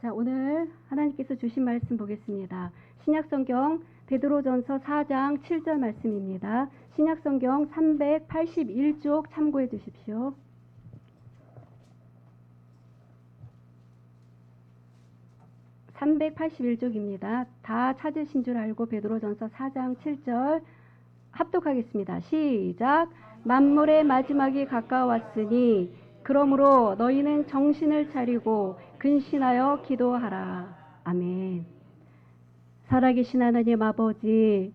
자, 오늘 하나님께서 주신 말씀 보겠습니다. 신약성경 베드로전서 4장 7절 말씀입니다. 신약성경 381쪽 참고해 주십시오. (381쪽입니다) 다 찾으신 줄 알고 베드로전서 4장 7절 합독하겠습니다. 시작. 만물의 마지막이 가까웠으니 그러므로 너희는 정신을 차리고 근신하여 기도하라. 아멘. 살아계신 하나님 아버지,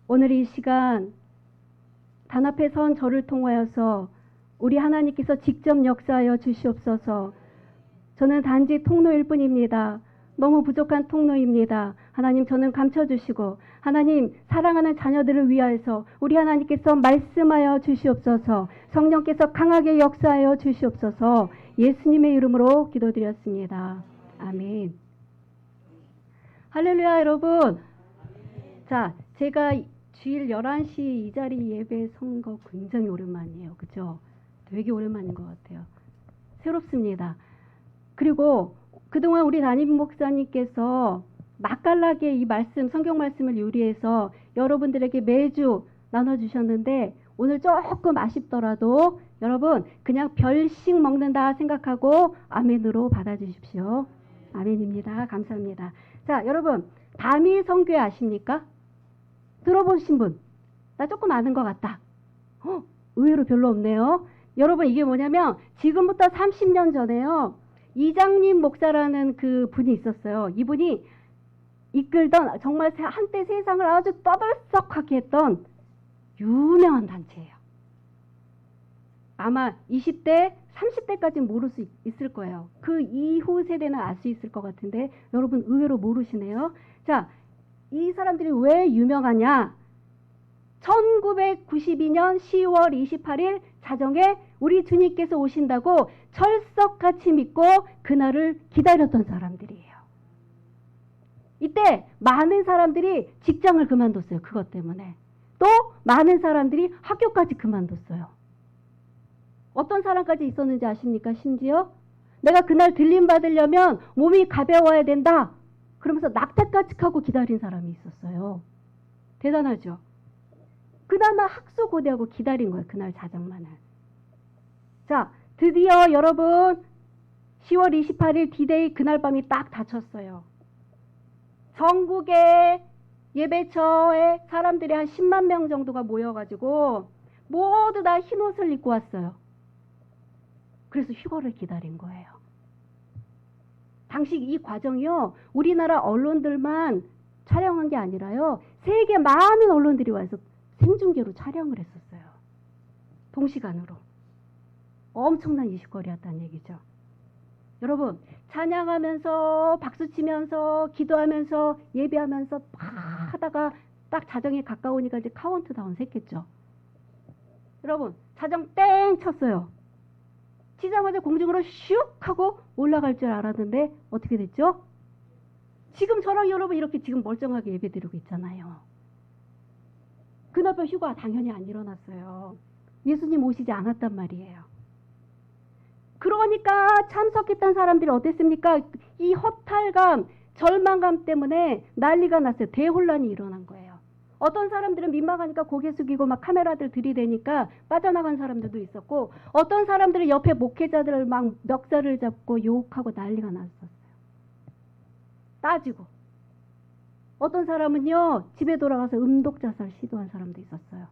오늘 이 시간 단 앞에 선 저를 통하여서 우리 하나님께서 직접 역사하여 주시옵소서. 저는 단지 통로일 뿐입니다. 너무 부족한 통로입니다. 하나님, 저는 감춰주시고 하나님, 사랑하는 자녀들을 위하여서 우리 하나님께서 말씀하여 주시옵소서. 성령께서 강하게 역사하여 주시옵소서. 예수님의 이름으로 기도드렸습니다. 아멘. 할렐루야. 여러분, 자, 제가 주일 11시 이 자리 예배 선 거 굉장히 오랜만이에요. 그죠? 되게 오랜만인 것 같아요. 새롭습니다. 그리고 그동안 우리 담임 목사님께서 맛깔나게 이 말씀, 성경 말씀을 요리해서 여러분들에게 매주 나눠주셨는데, 오늘 조금 아쉽더라도 여러분 그냥 별식 먹는다 생각하고 아멘으로 받아주십시오. 아멘입니다. 감사합니다. 자, 여러분, 다미 선교회 아십니까? 들어보신 분? 나 조금 아는 것 같다. 의외로 별로 없네요. 여러분, 이게 뭐냐면 지금부터 30년 전에요, 이장님 목사라는 그 분이 있었어요. 이분이 이끌던, 정말 한때 세상을 아주 떠들썩하게 했던 유명한 단체예요. 아마 20대, 30대까지는 모를 수 있을 거예요. 그 이후 세대는 알 수 있을 것 같은데 여러분 의외로 모르시네요. 자, 이 사람들이 왜 유명하냐? 1992년 10월 28일 자정에 우리 주님께서 오신다고 철석같이 믿고 그날을 기다렸던 사람들이에요. 이때 많은 사람들이 직장을 그만뒀어요. 그것 때문에. 또 많은 사람들이 학교까지 그만뒀어요. 어떤 사람까지 있었는지 아십니까? 심지어 내가 그날 들림 받으려면 몸이 가벼워야 된다 그러면서 낙태까지 하고 기다린 사람이 있었어요. 대단하죠? 그나마 학수고대하고 기다린 거예요. 그날 자정만을. 자, 드디어 여러분 10월 28일 디데이 그날 밤이 딱 닥쳤어요. 전국의 예배처에 사람들이 한 10만 명 정도가 모여가지고 모두 다 흰 옷을 입고 왔어요. 그래서 휴거를 기다린 거예요. 당시 이 과정이요, 우리나라 언론들만 촬영한 게 아니라요, 세계 많은 언론들이 와서 생중계로 촬영을 했었어요. 동시간으로. 엄청난 이슈거리였다는 얘기죠. 여러분, 찬양하면서 박수치면서 기도하면서 예배하면서 막 하다가 딱 자정에 가까우니까 이제 카운트다운 샜겠죠. 여러분, 자정 땡 쳤어요. 치자마자 공중으로 슉 하고 올라갈 줄 알았는데 어떻게 됐죠? 지금 저랑 여러분 이렇게 지금 멀쩡하게 예배드리고 있잖아요. 그날 밤 휴가 당연히 안 일어났어요. 예수님 오시지 않았단 말이에요. 그러니까 참석했던 사람들이 어땠습니까? 이 허탈감, 절망감 때문에 난리가 났어요. 대혼란이 일어난 거예요. 어떤 사람들은 민망하니까 고개 숙이고 막 카메라들 들이대니까 빠져나간 사람들도 있었고, 어떤 사람들은 옆에 목회자들을 막 멱살을 잡고 욕하고 난리가 났었어요. 따지고. 어떤 사람은요, 집에 돌아가서 음독자살 시도한 사람도 있었어요.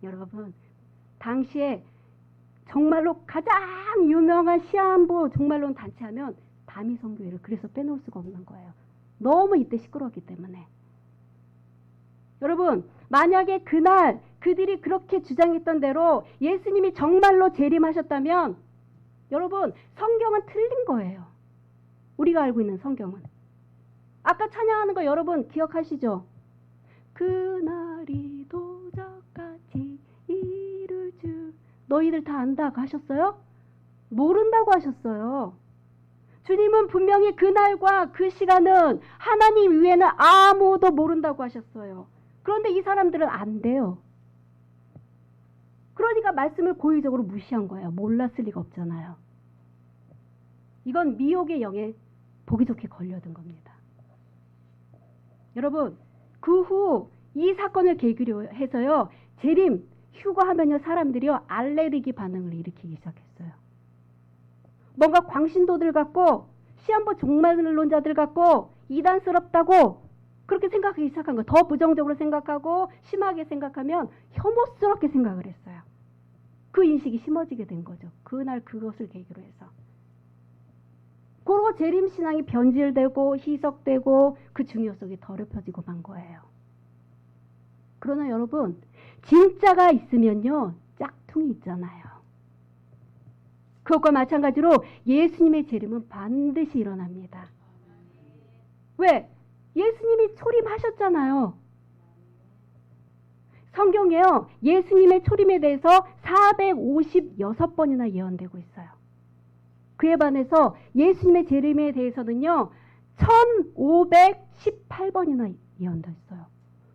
여러분, 당시에 정말로 가장 유명한 시한부 종말론 단체하면 다미 선교회를 그래서 빼놓을 수가 없는 거예요. 너무 이때 시끄러웠기 때문에. 여러분, 만약에 그날 그들이 그렇게 주장했던 대로 예수님이 정말로 재림하셨다면 여러분, 성경은 틀린 거예요. 우리가 알고 있는 성경은. 아까 찬양하는 거 여러분 기억하시죠? 그날이 도적같이 이를 주 너희들 다 안다고 하셨어요? 모른다고 하셨어요. 주님은 분명히 그날과 그 시간은 하나님 외에는 아무도 모른다고 하셨어요. 그런데 이 사람들은 안 돼요. 그러니까 말씀을 고의적으로 무시한 거예요. 몰랐을 리가 없잖아요. 이건 미혹의 영에 보기 좋게 걸려든 겁니다. 여러분, 그 후 이 사건을 계기로 해서요, 재림, 휴거하면요, 사람들이요, 알레르기 반응을 일으키기 시작했어요. 뭔가 광신도들 같고, 시한부 종말론자들 같고, 이단스럽다고, 그렇게 생각하기 시작한 거예요. 더 부정적으로 생각하고, 심하게 생각하면 혐오스럽게 생각을 했어요. 그 인식이 심어지게 된 거죠. 그날 그것을 계기로 해서. 그리고 재림신앙이 변질되고, 희석되고, 그 중요성이 더럽혀지고 만 거예요. 그러나 여러분, 진짜가 있으면요, 짝퉁이 있잖아요. 그것과 마찬가지로 예수님의 재림은 반드시 일어납니다. 왜? 예수님이 초림하셨잖아요. 성경에요, 예수님의 초림에 대해서 456번이나 예언되고 있어요. 그에 반해서 예수님의 재림에 대해서는요, 1518번이나 예언됐어요.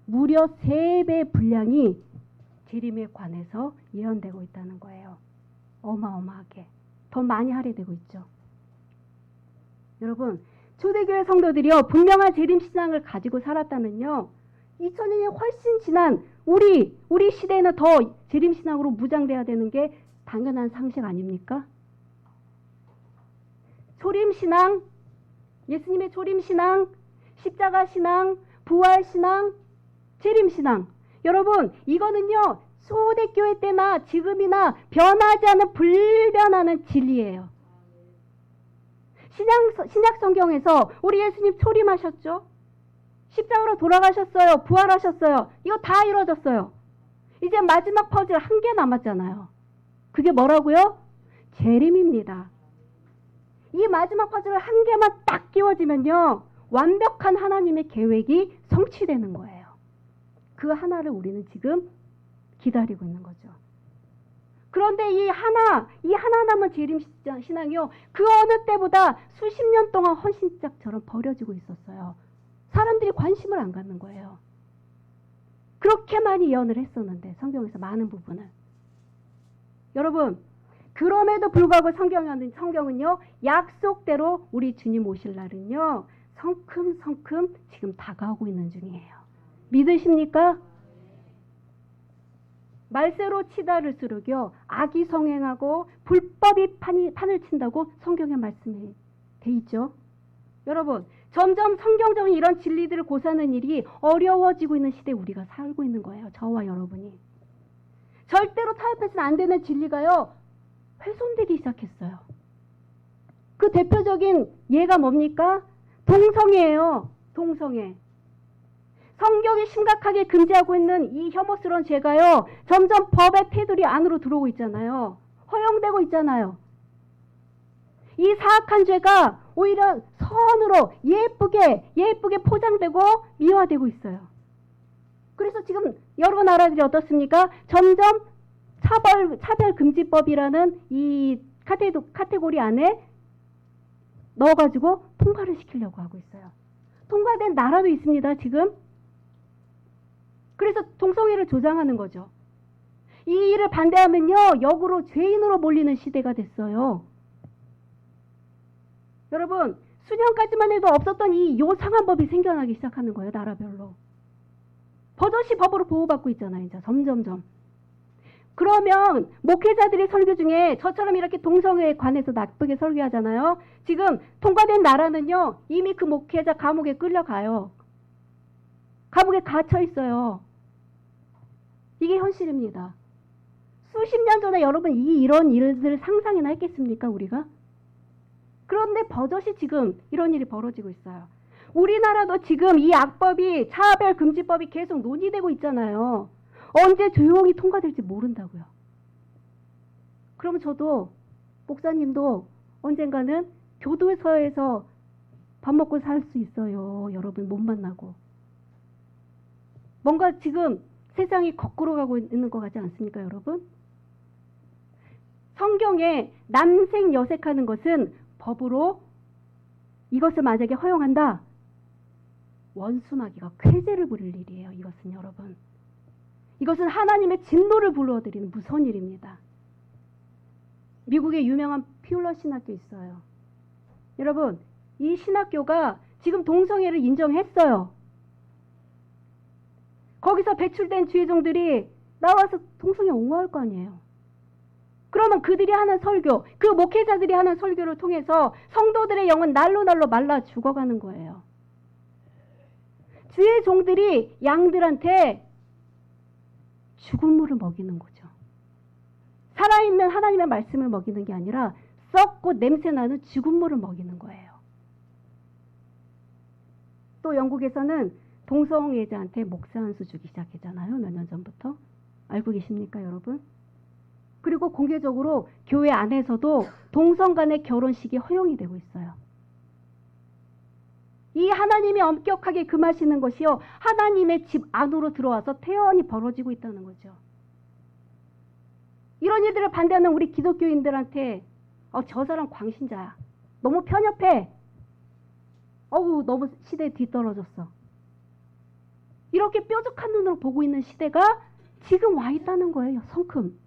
무려 3배 분량이 재림에 관해서 예언되고 있다는 거예요. 어마어마하게. 더 많이 할애되고 있죠. 여러분, 초대교회 성도들이요, 분명한 재림신앙을 가지고 살았다면요, 2000년이 훨씬 지난 우리 시대에는 더 재림신앙으로 무장돼야 되는 게 당연한 상식 아닙니까? 초림신앙, 예수님의 초림신앙, 십자가신앙, 부활신앙, 재림신앙. 여러분, 이거는요, 초대교회 때나 지금이나 변하지 않은 불변하는 진리예요. 신약 성경에서 우리 예수님 초림하셨죠? 십자가로 돌아가셨어요. 부활하셨어요. 이거 다 이루어졌어요. 이제 마지막 퍼즐 한 개 남았잖아요. 그게 뭐라고요? 재림입니다. 이 마지막 퍼즐 한 개만 딱 끼워지면요, 완벽한 하나님의 계획이 성취되는 거예요. 그 하나를 우리는 지금 기다리고 있는 거죠. 그런데 이 하나 남은 재림신앙이요, 그 어느 때보다 수십 년 동안 헌신짝처럼 버려지고 있었어요. 사람들이 관심을 안 갖는 거예요. 그렇게 많이 예언을 했었는데, 성경에서 많은 부분을. 여러분, 그럼에도 불구하고 성경은요, 약속대로 우리 주님 오실 날은요, 성큼성큼 지금 다가오고 있는 중이에요. 믿으십니까? 말세로 치다를 쓰르겨 악이 성행하고 불법이 판을 친다고 성경에 말씀이 돼 있죠. 여러분, 점점 성경적인 이런 진리들을 고사하는 일이 어려워지고 있는 시대에 우리가 살고 있는 거예요. 저와 여러분이. 절대로 타협해서는 안 되는 진리가요, 훼손되기 시작했어요. 그 대표적인 예가 뭡니까? 동성애예요. 동성애. 성경이 심각하게 금지하고 있는 이 혐오스러운 죄가요, 점점 법의 테두리 안으로 들어오고 있잖아요. 허용되고 있잖아요. 이 사악한 죄가 오히려 선으로 예쁘게 포장되고 미화되고 있어요. 그래서 지금 여러 나라들이 어떻습니까? 점점 차별금지법이라는 이 카테고리 안에 넣어가지고 통과를 시키려고 하고 있어요. 통과된 나라도 있습니다, 지금. 그래서 동성애를 조장하는 거죠. 이 일을 반대하면요, 역으로 죄인으로 몰리는 시대가 됐어요. 여러분, 수년까지만 해도 없었던 이 요상한 법이 생겨나기 시작하는 거예요, 나라별로. 버젓이 법으로 보호받고 있잖아요, 이제 점점점. 그러면 목회자들이 설교 중에 저처럼 이렇게 동성애에 관해서 나쁘게 설교하잖아요. 지금 통과된 나라는요, 이미 그 목회자 감옥에 끌려가요. 감옥에 갇혀 있어요. 이게 현실입니다. 수십 년 전에 여러분 이런 일들을 상상이나 했겠습니까, 우리가? 그런데 버젓이 지금 이런 일이 벌어지고 있어요. 우리나라도 지금 이 악법이, 차별금지법이 계속 논의되고 있잖아요. 언제 조용히 통과될지 모른다고요. 그러면 저도, 목사님도 언젠가는 교도소에서 밥 먹고 살 수 있어요. 여러분 못 만나고. 뭔가 지금 세상이 거꾸로 가고 있는 것 같지 않습니까, 여러분? 성경에 남색 여색하는 것은 법으로 이것을 만약에 허용한다, 원수마귀가 쾌재를 부릴 일이에요. 이것은 여러분, 이것은 하나님의 진노를 불러들이는 무서운 일입니다. 미국에 유명한 퓨러 신학교 있어요. 여러분, 이 신학교가 지금 동성애를 인정했어요. 거기서 배출된 주의종들이 나와서 동성애 옹호할 거 아니에요. 그러면 그들이 하는 설교, 그 목회자들이 하는 설교를 통해서 성도들의 영은 날로 말라 죽어가는 거예요. 주의 종들이 양들한테 죽은 물을 먹이는 거죠. 살아있는 하나님의 말씀을 먹이는 게 아니라 썩고 냄새나는 죽은 물을 먹이는 거예요. 또 영국에서는 동성애자한테 목사 한 수 주기 시작했잖아요. 몇 년 전부터. 알고 계십니까, 여러분? 그리고 공개적으로 교회 안에서도 동성 간의 결혼식이 허용이 되고 있어요. 이 하나님이 엄격하게 금하시는 것이요, 하나님의 집 안으로 들어와서 태연이 벌어지고 있다는 거죠. 이런 일들을 반대하는 우리 기독교인들한테 저 사람 광신자야. 너무 편협해. 너무 시대에 뒤떨어졌어. 이렇게 뾰족한 눈으로 보고 있는 시대가 지금 와 있다는 거예요. 성큼.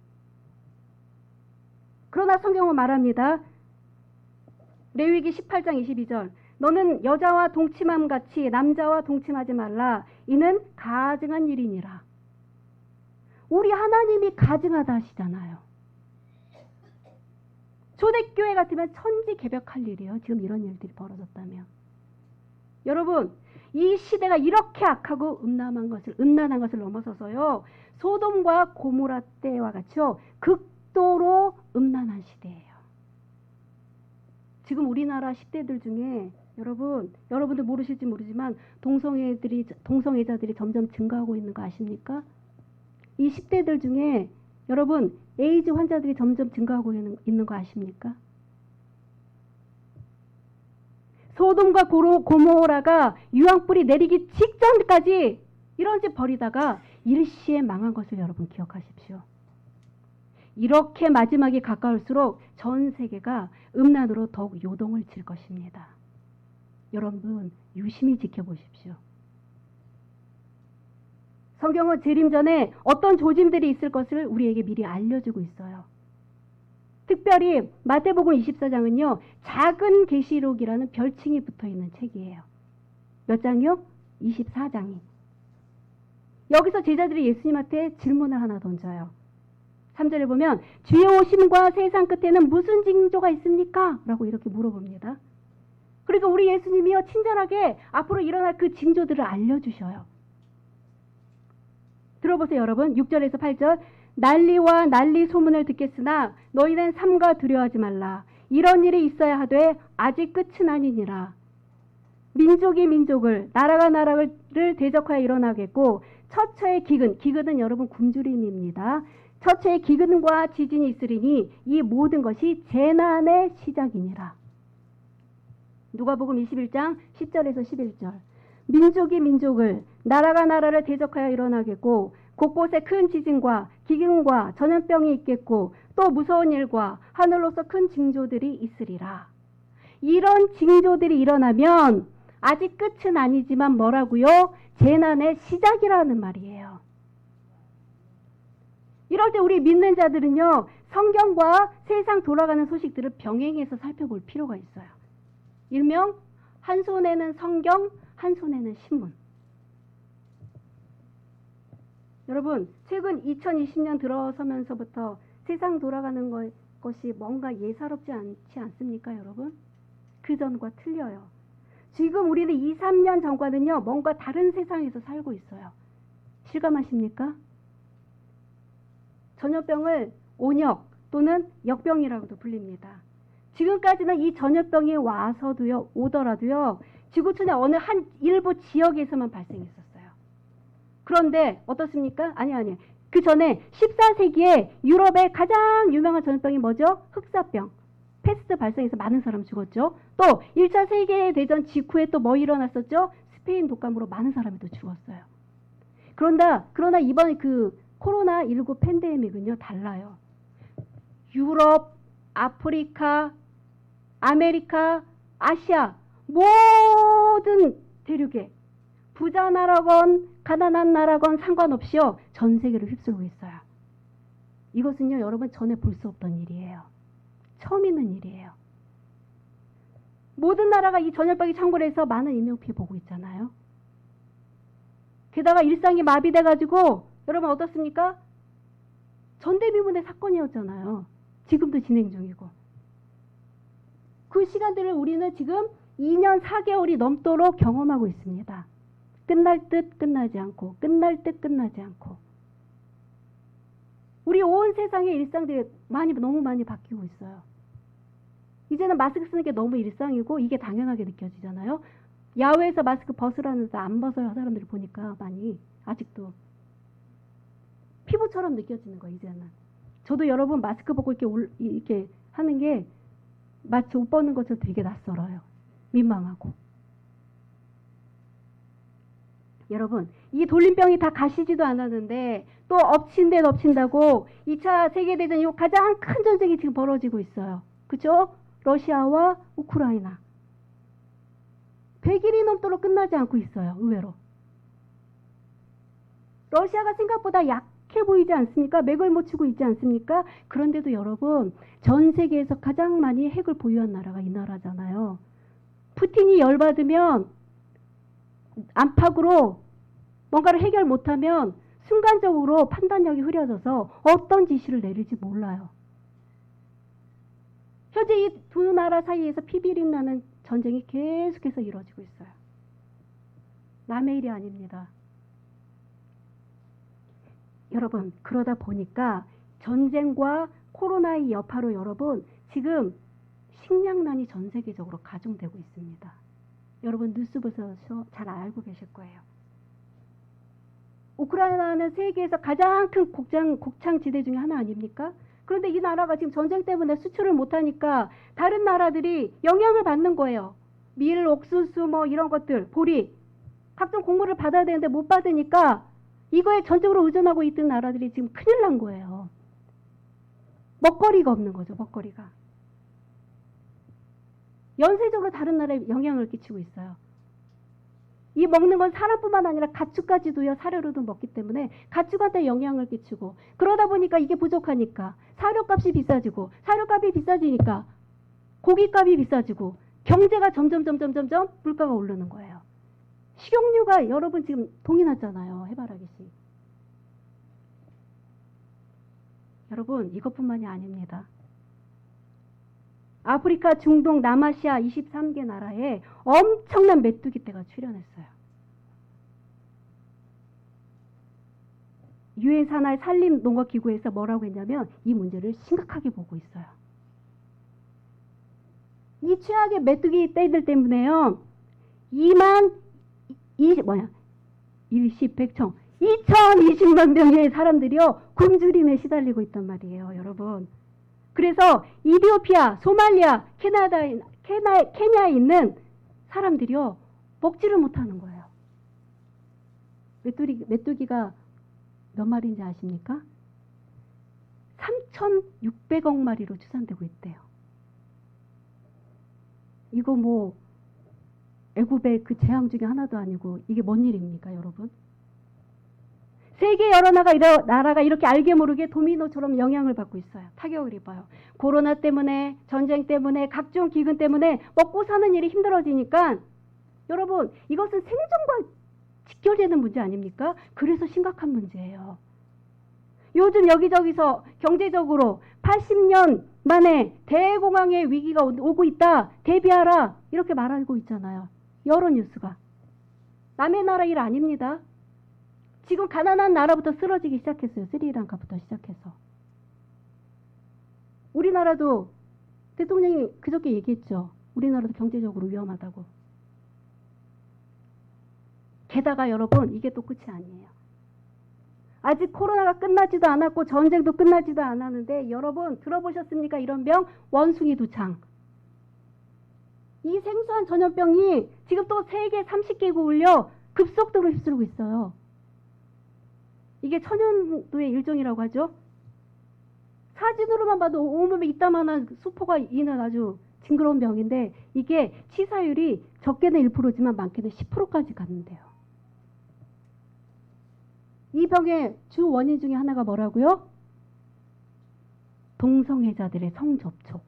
그러나 성경은 말합니다. 레위기 18장 22절. 너는 여자와 동침함 같이 남자와 동침하지 말라. 이는 가증한 일이니라. 우리 하나님이 가증하다 하시잖아요. 초대교회 같으면 천지개벽할 일이에요. 지금 이런 일들이 벌어졌다면. 여러분, 이 시대가 이렇게 악하고 음란한 것을 넘어서서요, 소돔과 고모라 때와 같이요, 극도로 음란한 시대예요. 지금 우리나라 10대들 중에 여러분들 모르실지 모르지만 동성애자들이 점점 증가하고 있는 거 아십니까? 이 10대들 중에 여러분 에이즈 환자들이 점점 증가하고 있는 거 아십니까? 소돔과 고모라가 유황불이 내리기 직전까지 이런 짓 벌이다가 일시에 망한 것을 여러분 기억하십시오. 이렇게 마지막이 가까울수록 전 세계가 음란으로 더욱 요동을 칠 것입니다. 여러분 유심히 지켜보십시오. 성경은 재림 전에 어떤 조짐들이 있을 것을 우리에게 미리 알려주고 있어요. 특별히 마태복음 24장은요. 작은 계시록이라는 별칭이 붙어있는 책이에요. 몇 장이요? 24장이. 여기서 제자들이 예수님한테 질문을 하나 던져요. 3절에 보면 주의 오심과 세상 끝에는 무슨 징조가 있습니까? 라고 이렇게 물어봅니다. 그러니까 우리 예수님이요 친절하게 앞으로 일어날 그 징조들을 알려주셔요. 들어보세요 여러분. 6절에서 8절. 난리와 난리 소문을 듣겠으나 너희는 삼가 두려워하지 말라. 이런 일이 있어야 하되 아직 끝은 아니니라. 민족이 민족을 나라가 나라를 대적하여 일어나겠고 처처의 기근은 여러분 굶주림입니다. 처처의 기근과 지진이 있으리니 이 모든 것이 재난의 시작이니라. 누가복음 21장 10절에서 11절. 민족이 민족을 나라가 나라를 대적하여 일어나겠고 곳곳에 큰 지진과 기근과 전염병이 있겠고 또 무서운 일과 하늘로서 큰 징조들이 있으리라. 이런 징조들이 일어나면 아직 끝은 아니지만 뭐라고요? 재난의 시작이라는 말이에요. 이럴 때 우리 믿는 자들은요. 성경과 세상 돌아가는 소식들을 병행해서 살펴볼 필요가 있어요. 일명 한 손에는 성경, 한 손에는 신문. 여러분 최근 2020년 들어서면서부터 세상 돌아가는 것이 뭔가 예사롭지 않지 않습니까 여러분? 그전과 틀려요. 지금 우리는 2, 3년 전과는요. 뭔가 다른 세상에서 살고 있어요. 실감하십니까? 전염병을 온역 또는 역병이라고도 불립니다. 지금까지는 이 전염병이 오더라도요. 지구촌의 어느 한 일부 지역에서만 발생했었어요. 그런데 어떻습니까? 아니. 그 전에 14세기에 유럽의 가장 유명한 전염병이 뭐죠? 흑사병. 패스트 발생해서 많은 사람 죽었죠. 또 1차 세계대전 직후에 또 뭐 일어났었죠? 스페인 독감으로 많은 사람이 또 죽었어요. 그러나 이번 그 코로나19 팬데믹은요 달라요. 유럽, 아프리카, 아메리카, 아시아 모든 대륙에 부자 나라건 가난한 나라건 상관없이요 전 세계를 휩쓸고 있어요. 이것은요 여러분 전에 볼 수 없던 일이에요. 처음 있는 일이에요. 모든 나라가 이 전염병이 창궐해서 많은 인명피해 보고 있잖아요. 게다가 일상이 마비돼가지고 여러분 어떻습니까? 전대미문의 사건이었잖아요. 지금도 진행 중이고. 그 시간들을 우리는 지금 2년 4개월이 넘도록 경험하고 있습니다. 끝날 듯 끝나지 않고, 끝날 듯 끝나지 않고. 우리 온 세상의 일상들이 너무 많이 바뀌고 있어요. 이제는 마스크 쓰는 게 너무 일상이고 이게 당연하게 느껴지잖아요. 야외에서 마스크 벗으라는데 안 벗어요. 사람들이 보니까 많이 아직도 피부처럼 느껴지는 거예요. 이제는. 저도 여러분 마스크 벗고 이렇게 하는 게 마치 옷 벗는 것처럼 되게 낯설어요. 민망하고. 여러분 이 돌림병이 다 가시지도 않았는데 또 엎친 데 덮친다고 2차 세계대전 이후 가장 큰 전쟁이 지금 벌어지고 있어요. 그죠? 러시아와 우크라이나. 100일이 넘도록 끝나지 않고 있어요. 의외로. 러시아가 생각보다 약해 보이지 않습니까? 맥을 못 치고 있지 않습니까? 그런데도 여러분 전 세계에서 가장 많이 핵을 보유한 나라가 이 나라잖아요. 푸틴이 열받으면 안팎으로 뭔가를 해결 못하면 순간적으로 판단력이 흐려져서 어떤 지시를 내릴지 몰라요. 현재 이 두 나라 사이에서 피비린 나는 전쟁이 계속해서 이루어지고 있어요. 남의 일이 아닙니다. 여러분 그러다 보니까 전쟁과 코로나의 여파로 여러분 지금 식량난이 전 세계적으로 가중되고 있습니다. 여러분 뉴스 보셔서 잘 알고 계실 거예요. 우크라이나는 세계에서 가장 큰 곡창지대 중에 하나 아닙니까? 그런데 이 나라가 지금 전쟁 때문에 수출을 못하니까 다른 나라들이 영향을 받는 거예요. 밀, 옥수수 뭐 이런 것들, 보리, 각종 곡물을 받아야 되는데 못 받으니까 이거에 전적으로 의존하고 있던 나라들이 지금 큰일 난 거예요. 먹거리가 없는 거죠. 먹거리가. 연쇄적으로 다른 나라에 영향을 끼치고 있어요. 이 먹는 건 사람뿐만 아니라 가축까지도요. 사료로도 먹기 때문에 가축한테 영향을 끼치고 그러다 보니까 이게 부족하니까 사료값이 비싸지고 사료값이 비싸지니까 고기값이 비싸지고 경제가 점점 물가가 오르는 거예요. 식용유가 여러분 지금 동이 났잖아요. 해바라기씨. 여러분 이것뿐만이 아닙니다. 아프리카, 중동, 남아시아 23개 나라에 엄청난 메뚜기 떼가 출현했어요. 유엔 산하의 산림농업기구에서 뭐라고 했냐면 이 문제를 심각하게 보고 있어요. 이 최악의 메뚜기 떼들 때문에요. 2020만 명의 사람들이요. 굶주림에 시달리고 있단 말이에요. 여러분. 그래서 이디오피아, 소말리아, 케냐에 있는 사람들이요. 먹지를 못하는 거예요. 메뚜기가 몇 마리인지 아십니까? 3,600억 마리로 추산되고 있대요. 이거 뭐 애굽의 그 재앙 중에 하나도 아니고 이게 뭔 일입니까, 여러분? 세계 여러 나라가 이렇게 알게 모르게 도미노처럼 영향을 받고 있어요. 타격을 입어요. 코로나 때문에, 전쟁 때문에, 각종 기근 때문에 먹고 사는 일이 힘들어지니까 여러분 이것은 생존과 직결되는 문제 아닙니까? 그래서 심각한 문제예요. 요즘 여기저기서 경제적으로 80년 만에 대공황의 위기가 오고 있다. 대비하라. 이렇게 말하고 있잖아요. 여러 뉴스가. 남의 나라 일 아닙니다. 지금 가난한 나라부터 쓰러지기 시작했어요. 스리랑카부터 시작해서. 우리나라도 대통령이 그저께 얘기했죠. 우리나라도 경제적으로 위험하다고. 게다가 여러분 이게 또 끝이 아니에요. 아직 코로나가 끝나지도 않았고 전쟁도 끝나지도 않았는데 여러분 들어보셨습니까? 이런 병 원숭이 두창. 이 생소한 전염병이 지금 또 세계 30개국을요 급속도로 휩쓸고 있어요. 이게 천연두의 일종이라고 하죠. 사진으로만 봐도 온몸에 이따만한 수포가 있는 아주 징그러운 병인데 이게 치사율이 적게는 1%지만 많게는 10%까지 갔는데요. 이 병의 주 원인 중에 하나가 뭐라고요? 동성애자들의 성접촉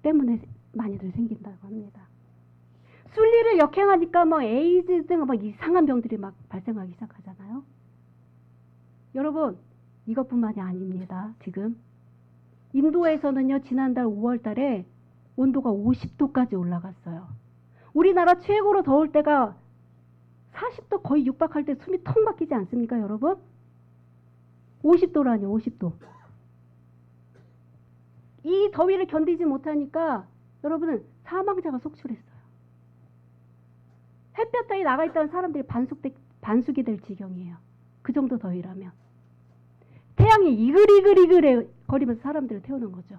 때문에 많이들 생긴다고 합니다. 순리를 역행하니까 뭐 에이즈 등 막 이상한 병들이 막 발생하기 시작하잖아요. 여러분, 이것뿐만이 아닙니다. 지금 인도에서는요, 지난달 5월 달에 온도가 50도까지 올라갔어요. 우리나라 최고로 더울 때가 40도 거의 육박할 때 숨이 턱 막히지 않습니까, 여러분? 50도라뇨, 50도. 이 더위를 견디지 못하니까 여러분은 사망자가 속출했어요. 햇볕 따위 나가 있다는 사람들이 반숙이 될 지경이에요. 그 정도 더위라면. 태양이 이글이글 거리면서 사람들을 태우는 거죠.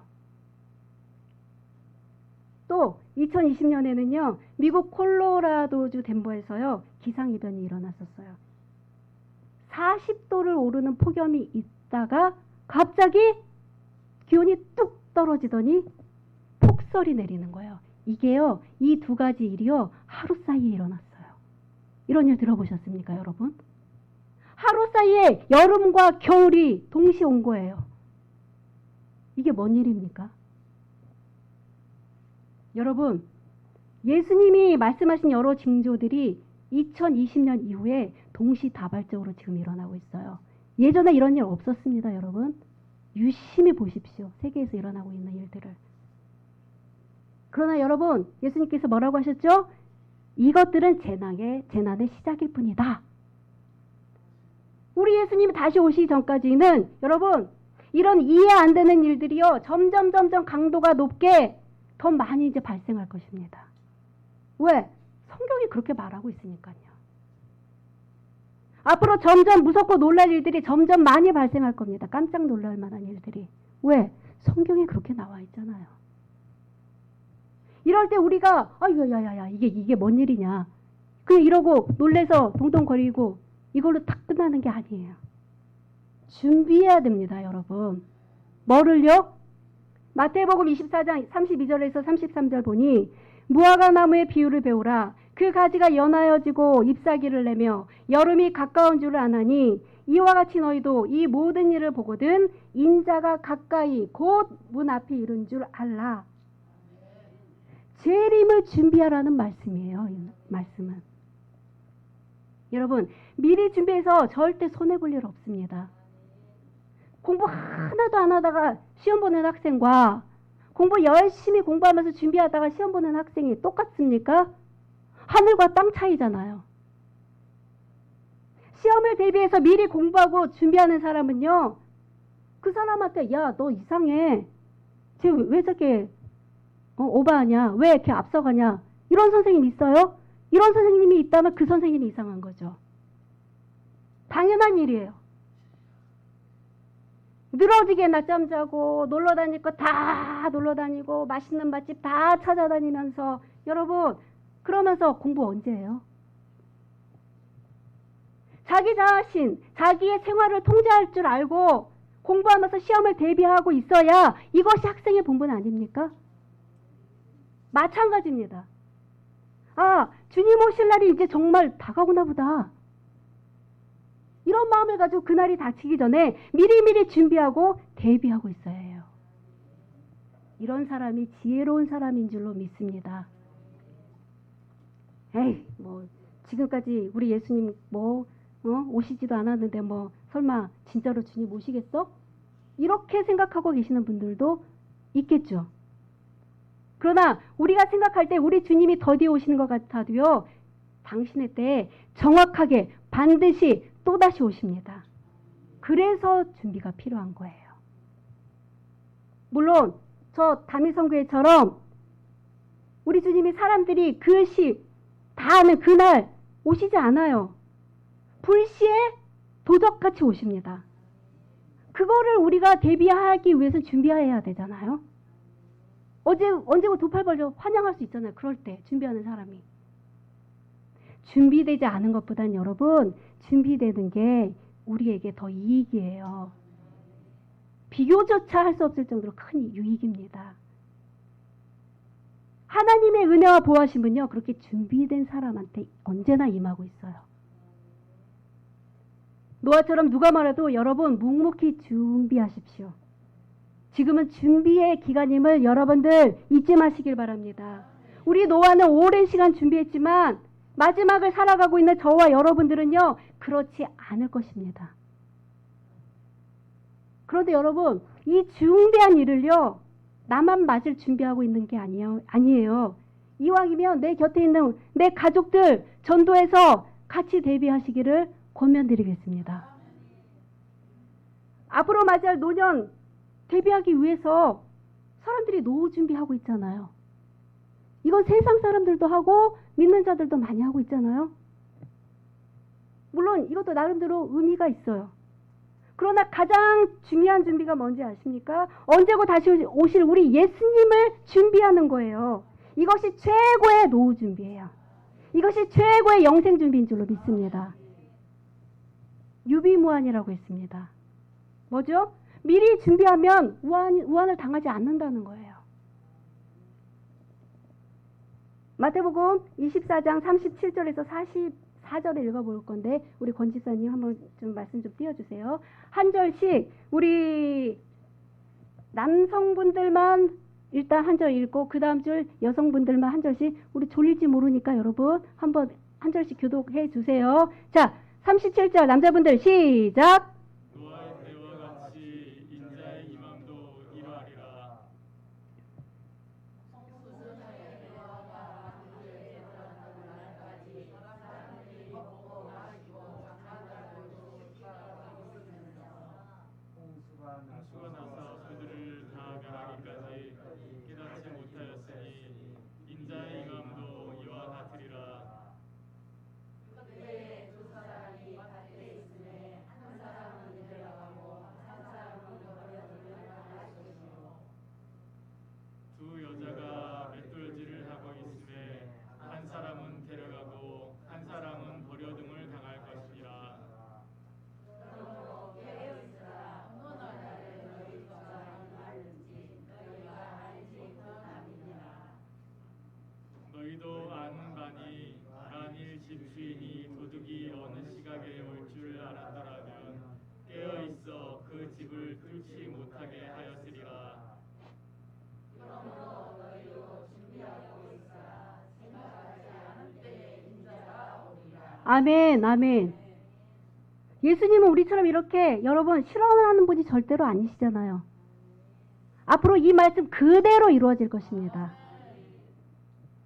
또 2020년에는요. 미국 콜로라도주 덴버에서요. 기상이변이 일어났었어요. 40도를 오르는 폭염이 있다가 갑자기 기온이 뚝 떨어지더니 폭설이 내리는 거예요. 이게요. 이 두 가지 일이요. 하루 사이에 일어났어요. 이런 일 들어보셨습니까, 여러분? 하루 사이에 여름과 겨울이 동시에 온 거예요. 이게 뭔 일입니까? 여러분, 예수님이 말씀하신 여러 징조들이 2020년 이후에 동시다발적으로 지금 일어나고 있어요. 예전에 이런 일 없었습니다, 여러분. 유심히 보십시오. 세계에서 일어나고 있는 일들을. 그러나 여러분, 예수님께서 뭐라고 하셨죠? 이것들은 재난의 시작일 뿐이다. 우리 예수님이 다시 오시기 전까지는 여러분, 이런 이해 안 되는 일들이요. 점점 강도가 높게 더 많이 이제 발생할 것입니다. 왜? 성경이 그렇게 말하고 있으니까요. 앞으로 점점 무섭고 놀랄 일들이 점점 많이 발생할 겁니다. 깜짝 놀랄 만한 일들이. 왜? 성경에 그렇게 나와 있잖아요. 이럴 때 우리가 야야야 이게 뭔 일이냐. 그냥 이러고 놀래서 동동거리고 이걸로 딱 끝나는 게 아니에요. 준비해야 됩니다, 여러분. 뭐를요? 마태복음 24장 32절에서 33절 보니 무화과 나무의 비유를 배우라. 그 가지가 연하여지고 잎사귀를 내며 여름이 가까운 줄을 아나니 이와 같이 너희도 이 모든 일을 보거든 인자가 가까이 곧 문 앞에 이른 줄 알라. 재림을 준비하라는 말씀이에요. 이 말씀은. 여러분, 미리 준비해서 절대 손해볼 일 없습니다. 공부 하나도 안 하다가 시험 보는 학생과 공부 열심히 공부하면서 준비하다가 시험 보는 학생이 똑같습니까? 하늘과 땅 차이잖아요. 시험을 대비해서 미리 공부하고 준비하는 사람은요. 그 사람한테 야, 너 이상해. 쟤 왜 저렇게 오버하냐? 왜 이렇게 앞서가냐? 이런 선생님 있어요? 이런 선생님이 있다면 그 선생님이 이상한 거죠. 당연한 일이에요. 늘어지게 낮잠 자고 놀러 다닐 거 다 놀러 다니고 맛있는 맛집 다 찾아다니면서 여러분 그러면서 공부 언제 해요? 자기 자신, 자기의 생활을 통제할 줄 알고 공부하면서 시험을 대비하고 있어야 이것이 학생의 본분 아닙니까? 마찬가지입니다. 아, 주님 오실 날이 이제 정말 다가오나 보다. 이런 마음을 가지고 그날이 닥치기 전에 미리미리 준비하고 대비하고 있어야 해요. 이런 사람이 지혜로운 사람인 줄로 믿습니다. 에이, 뭐 지금까지 우리 예수님 오시지도 않았는데 설마 진짜로 주님 오시겠어? 이렇게 생각하고 계시는 분들도 있겠죠. 그러나 우리가 생각할 때 우리 주님이 더디어 오시는 것 같아도요. 당신의 때에 정확하게 반드시 또다시 오십니다. 그래서 준비가 필요한 거예요. 물론 저 다미성교회처럼 우리 주님이 사람들이 그 시 다 아는 그날 오시지 않아요. 불시에 도적같이 오십니다. 그거를 우리가 대비하기 위해서 준비해야 되잖아요. 언제고 두 팔 벌려 환영할 수 있잖아요. 그럴 때 준비하는 사람이. 준비되지 않은 것보단 여러분 준비되는 게 우리에게 더 이익이에요. 비교조차 할 수 없을 정도로 큰 유익입니다. 하나님의 은혜와 보호하심은요. 그렇게 준비된 사람한테 언제나 임하고 있어요. 노아처럼 누가 말해도 여러분 묵묵히 준비하십시오. 지금은 준비의 기간임을 여러분들 잊지 마시길 바랍니다. 우리 노아는 오랜 시간 준비했지만 마지막을 살아가고 있는 저와 여러분들은요, 그렇지 않을 것입니다. 그런데 여러분, 이 중대한 일을요, 나만 맞을 준비하고 있는 게 아니에요. 이왕이면 내 곁에 있는 내 가족들 전도해서 같이 대비하시기를 권면드리겠습니다. 앞으로 맞이할 노년 대비하기 위해서 사람들이 노후 준비하고 있잖아요. 이건 세상 사람들도 하고 믿는 자들도 많이 하고 있잖아요. 물론 이것도 나름대로 의미가 있어요. 그러나 가장 중요한 준비가 뭔지 아십니까? 언제고 다시 오실 우리 예수님을 준비하는 거예요. 이것이 최고의 노후 준비예요. 이것이 최고의 영생 준비인 줄로 믿습니다. 유비무환이라고 했습니다. 뭐죠? 미리 준비하면 우환을 당하지 않는다는 거예요. 마태복음 24장 37절에서 44절을 읽어볼 건데 우리 권지사님 한번 좀 말씀 좀 띄워주세요. 한 절씩 우리 남성분들만 일단 한 절 읽고 그 다음 줄 여성분들만 한 절씩 우리 졸릴지 모르니까 여러분 한번 한 절씩 교독해 주세요. 자, 37절 남자분들 시작! 노아의 때와 같이 인자의 임함도 이러하리라. 홍수가 나서 그들을 다 멸하기까지 깨닫지 못하였으니 인자의 임함도 이와 같으리라. 두 여자가 맷돌질을 하고 있음에 한 사람은 데려가고 한 사람은 버려둠을 당할 것이니라. 너희도 아는 바니 만일 집주인이 도둑이 어느 시각에 올 줄 알았더라면 깨어 있어 그 집을 뚫지 못하게 하였으리라. 아멘, 아멘. 예수님은 우리처럼 이렇게 여러분 실험하는 분이 절대로 아니시잖아요. 앞으로 이 말씀 그대로 이루어질 것입니다.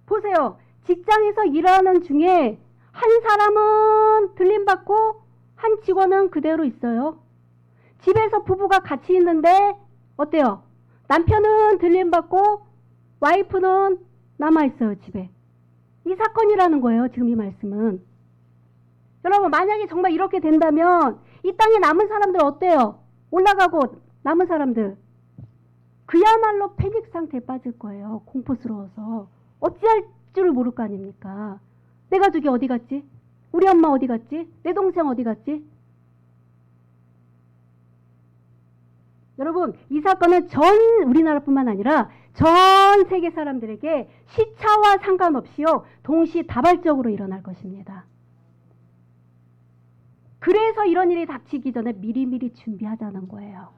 보세요. 직장에서 일하는 중에 한 사람은 들림받고 한 직원은 그대로 있어요. 집에서 부부가 같이 있는데 어때요? 남편은 들림받고 와이프는 남아있어요, 집에. 이 사건이라는 거예요, 지금 이 말씀은. 여러분, 만약에 정말 이렇게 된다면 이 땅에 남은 사람들 어때요? 올라가고 남은 사람들. 그야말로 패닉 상태에 빠질 거예요. 공포스러워서. 어찌할 줄을 모를 거 아닙니까? 내 가족이 어디 갔지? 우리 엄마 어디 갔지? 내 동생 어디 갔지? 여러분, 이 사건은 전 우리나라뿐만 아니라 전 세계 사람들에게 시차와 상관없이요, 동시다발적으로 일어날 것입니다. 그래서 이런 일이 닥치기 전에 미리미리 준비하자는 거예요.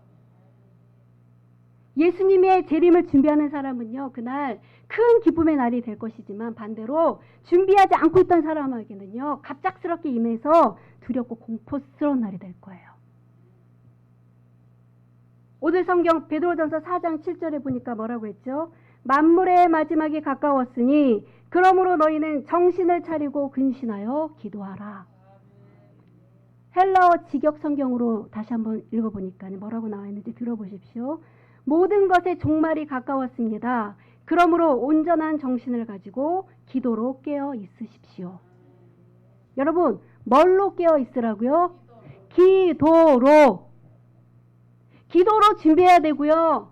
예수님의 재림을 준비하는 사람은요, 그날 큰 기쁨의 날이 될 것이지만 반대로 준비하지 않고 있던 사람에게는요, 갑작스럽게 임해서 두렵고 공포스러운 날이 될 거예요. 오늘 성경 베드로전서 4장 7절에 보니까 뭐라고 했죠? 만물의 마지막이 가까웠으니 그러므로 너희는 정신을 차리고 근신하여 기도하라. 헬라어 직역 성경으로 다시 한번 읽어보니까 뭐라고 나와 있는지 들어보십시오. 모든 것의 종말이 가까웠습니다. 그러므로 온전한 정신을 가지고 기도로 깨어 있으십시오. 여러분, 뭘로 깨어 있으라고요? 기도로. 기도로 준비해야 되고요.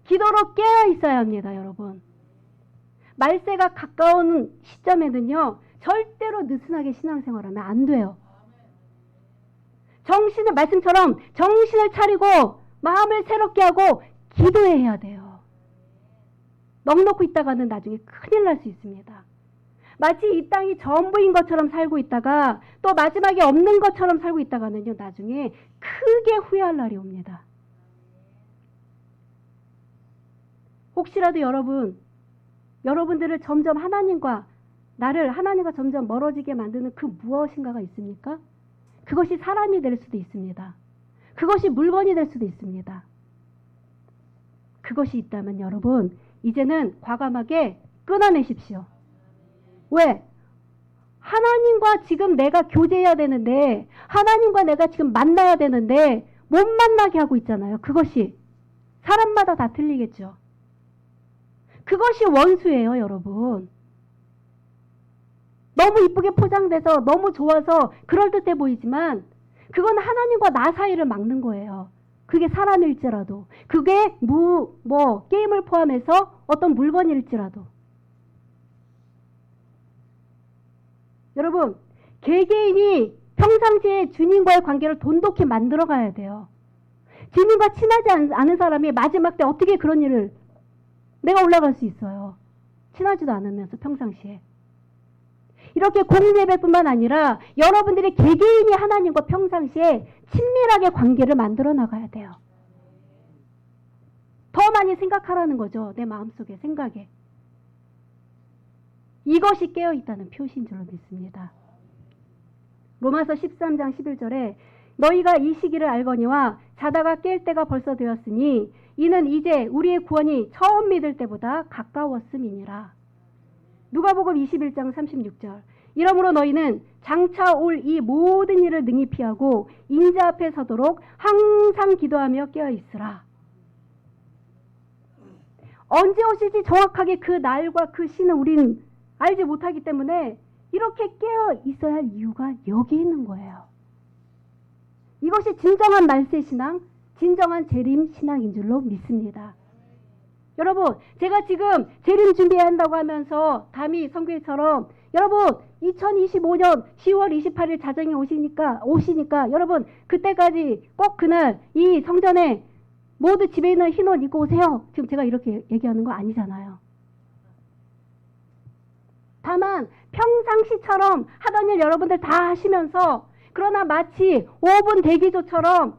기도로 깨어 있어야 합니다, 여러분. 말세가 가까운 시점에는요, 절대로 느슨하게 신앙생활하면 안 돼요. 말씀처럼 정신을 차리고 마음을 새롭게 하고 기도해야 돼요. 넋놓고 있다가는 나중에 큰일 날 수 있습니다. 마치 이 땅이 전부인 것처럼 살고 있다가 또 마지막에 없는 것처럼 살고 있다가는요, 나중에 크게 후회할 날이 옵니다. 혹시라도 여러분들을 점점 나를 하나님과 점점 멀어지게 만드는 그 무엇인가가 있습니까? 그것이 사람이 될 수도 있습니다. 그것이 물건이 될 수도 있습니다. 그것이 있다면 여러분, 이제는 과감하게 끊어내십시오. 왜? 하나님과 지금 내가 교제해야 되는데, 하나님과 내가 지금 만나야 되는데 못 만나게 하고 있잖아요. 그것이 사람마다 다 틀리겠죠. 그것이 원수예요, 여러분. 너무 이쁘게 포장돼서 너무 좋아서 그럴듯해 보이지만 그건 하나님과 나 사이를 막는 거예요. 그게 사람일지라도, 그게 게임을 포함해서 어떤 물건일지라도. 여러분, 개개인이 평상시에 주님과의 관계를 돈독히 만들어 가야 돼요. 주님과 친하지 않은 사람이 마지막 때 어떻게 그런 일을 내가 올라갈 수 있어요? 친하지도 않으면서 평상시에. 이렇게 공예배뿐만 아니라 여러분들이 개개인이 하나님과 평상시에 친밀하게 관계를 만들어 나가야 돼요. 더 많이 생각하라는 거죠. 내 마음속에 생각에. 이것이 깨어있다는 표시인 줄로 믿습니다. 로마서 13장 11절에 너희가 이 시기를 알거니와 자다가 깰 때가 벌써 되었으니 이는 이제 우리의 구원이 처음 믿을 때보다 가까웠음이니라. 누가복음 21장 36절 이러므로 너희는 장차 올 이 모든 일을 능히 피하고 인자 앞에 서도록 항상 기도하며 깨어있으라. 언제 오실지 정확하게 그 날과 그 시는 우리는 알지 못하기 때문에 이렇게 깨어 있어야 할 이유가 여기 있는 거예요. 이것이 진정한 말세신앙, 진정한 재림신앙인 줄로 믿습니다. 여러분, 제가 지금 재림 준비한다고 하면서 담이 선교회처럼 여러분 2025년 10월 28일 자정에 오시니까 여러분 그때까지 꼭 그날 이 성전에 모두 집에 있는 흰 옷 입고 오세요. 지금 제가 이렇게 얘기하는 거 아니잖아요. 다만 평상시처럼 하던 일 여러분들 다 하시면서 그러나 마치 5분 대기조처럼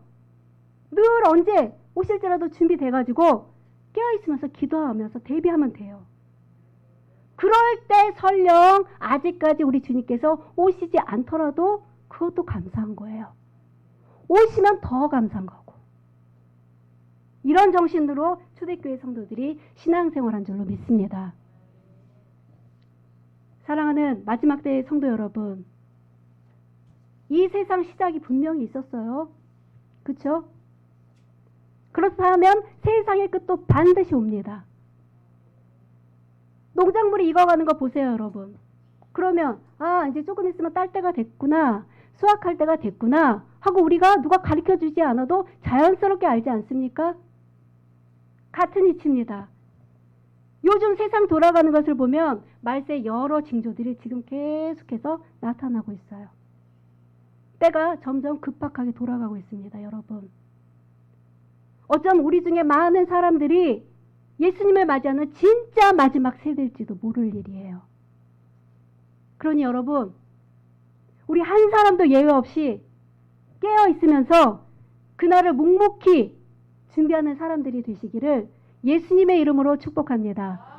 늘 언제 오실지라도 준비돼가지고 깨어있으면서 기도하면서 대비하면 돼요. 그럴 때 설령 아직까지 우리 주님께서 오시지 않더라도 그것도 감사한 거예요. 오시면 더 감사한 거고. 이런 정신으로 초대교회 성도들이 신앙생활한 줄로 믿습니다. 사랑하는 마지막 때의 성도 여러분, 이 세상 시작이 분명히 있었어요. 그렇죠? 그렇다면 세상의 끝도 반드시 옵니다. 농작물이 익어가는 거 보세요, 여러분. 그러면 이제 조금 있으면 딸 때가 됐구나, 수확할 때가 됐구나 하고 우리가 누가 가르쳐주지 않아도 자연스럽게 알지 않습니까? 같은 이치입니다. 요즘 세상 돌아가는 것을 보면 말세 여러 징조들이 지금 계속해서 나타나고 있어요. 때가 점점 급박하게 돌아가고 있습니다, 여러분. 어쩜 우리 중에 많은 사람들이 예수님을 맞이하는 진짜 마지막 세대일지도 모를 일이에요. 그러니 여러분, 우리 한 사람도 예외 없이 깨어 있으면서 그날을 묵묵히 준비하는 사람들이 되시기를 예수님의 이름으로 축복합니다.